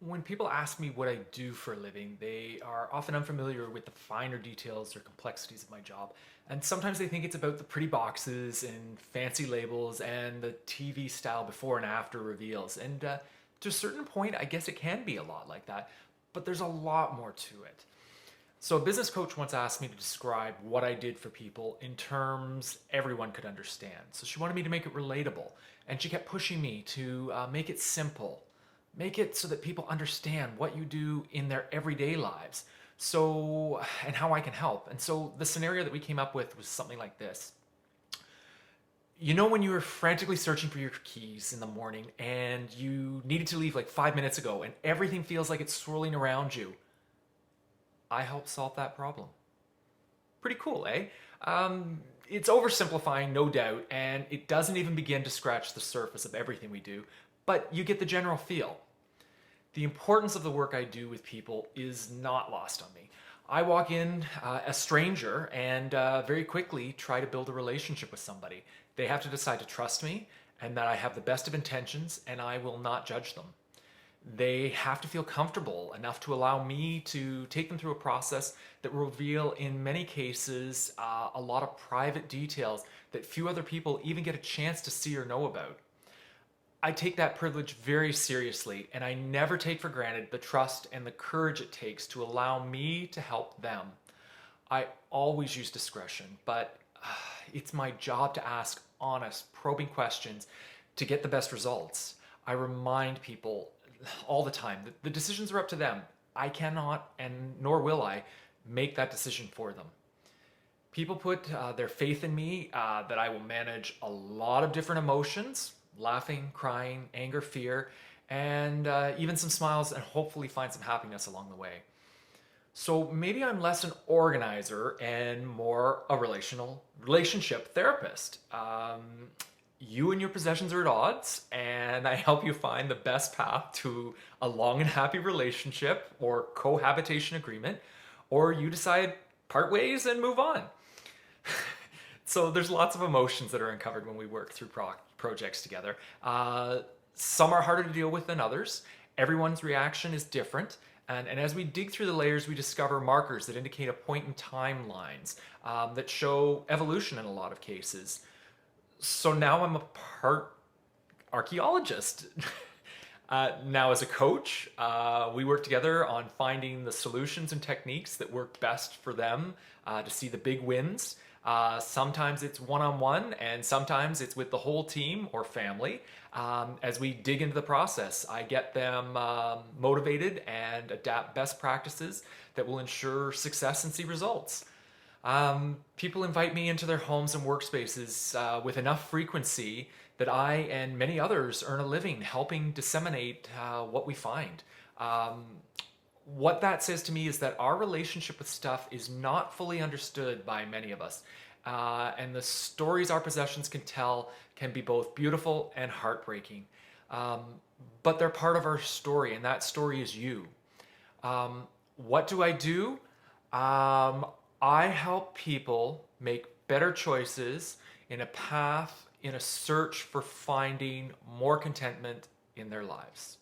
When people ask me what I do for a living, they are often unfamiliar with the finer details or complexities of my job. And sometimes they think it's about the pretty boxes and fancy labels and the TV style before and after reveals. And to a certain point, I guess it can be a lot like that, but there's a lot more to it. So, a business coach once asked me to describe what I did for people in terms everyone could understand. So, she wanted me to make it relatable, and she kept pushing me to make it simple, make it so that people understand what you do in their everyday lives. So, and how I can help. And so, the scenario that we came up with was something like this. You know, when you were frantically searching for your keys in the morning and you needed to leave like 5 minutes ago and everything feels like it's swirling around you? I help solve that problem. Pretty cool, eh? It's oversimplifying, no doubt, and it doesn't even begin to scratch the surface of everything we do, but you get the general feel. The importance of the work I do with people is not lost on me. I walk in a stranger and very quickly try to build a relationship with somebody. They have to decide to trust me and that I have the best of intentions and I will not judge them. They have to feel comfortable enough to allow me to take them through a process that will reveal, in many cases, a lot of private details that few other people even get a chance to see or know about. I take that privilege very seriously, and I never take for granted the trust and the courage it takes to allow me to help them. I always use discretion, but it's my job to ask honest, probing questions to get the best results. I remind people all the time that the decisions are up to them. I cannot, and nor will I, make that decision for them. People put their faith in me that I will manage a lot of different emotions: laughing, crying, anger, fear, and even some smiles, and hopefully find some happiness along the way. So maybe I'm less an organizer and more a relationship therapist. You and your possessions are at odds, and I help you find the best path to a long and happy relationship or cohabitation agreement, or you decide part ways and move on. So there's lots of emotions that are uncovered when we work through projects together. Some are harder to deal with than others. Everyone's reaction is different. And as we dig through the layers, we discover markers that indicate a point in timelines that show evolution in a lot of cases. So now I'm a part archaeologist. Now, as a coach, we work together on finding the solutions and techniques that work best for them to see the big wins. Sometimes it's one-on-one, and sometimes it's with the whole team or family. As we dig into the process, I get them motivated and adapt best practices that will ensure success and see results. People invite me into their homes and workspaces with enough frequency that I and many others earn a living helping disseminate what we find. What that says to me is that our relationship with stuff is not fully understood by many of us. And the stories our possessions can tell can be both beautiful and heartbreaking. Um, but they're part of our story, and that story is you. What do I do? Um, I help people make better choices in a path, in a search for finding more contentment in their lives.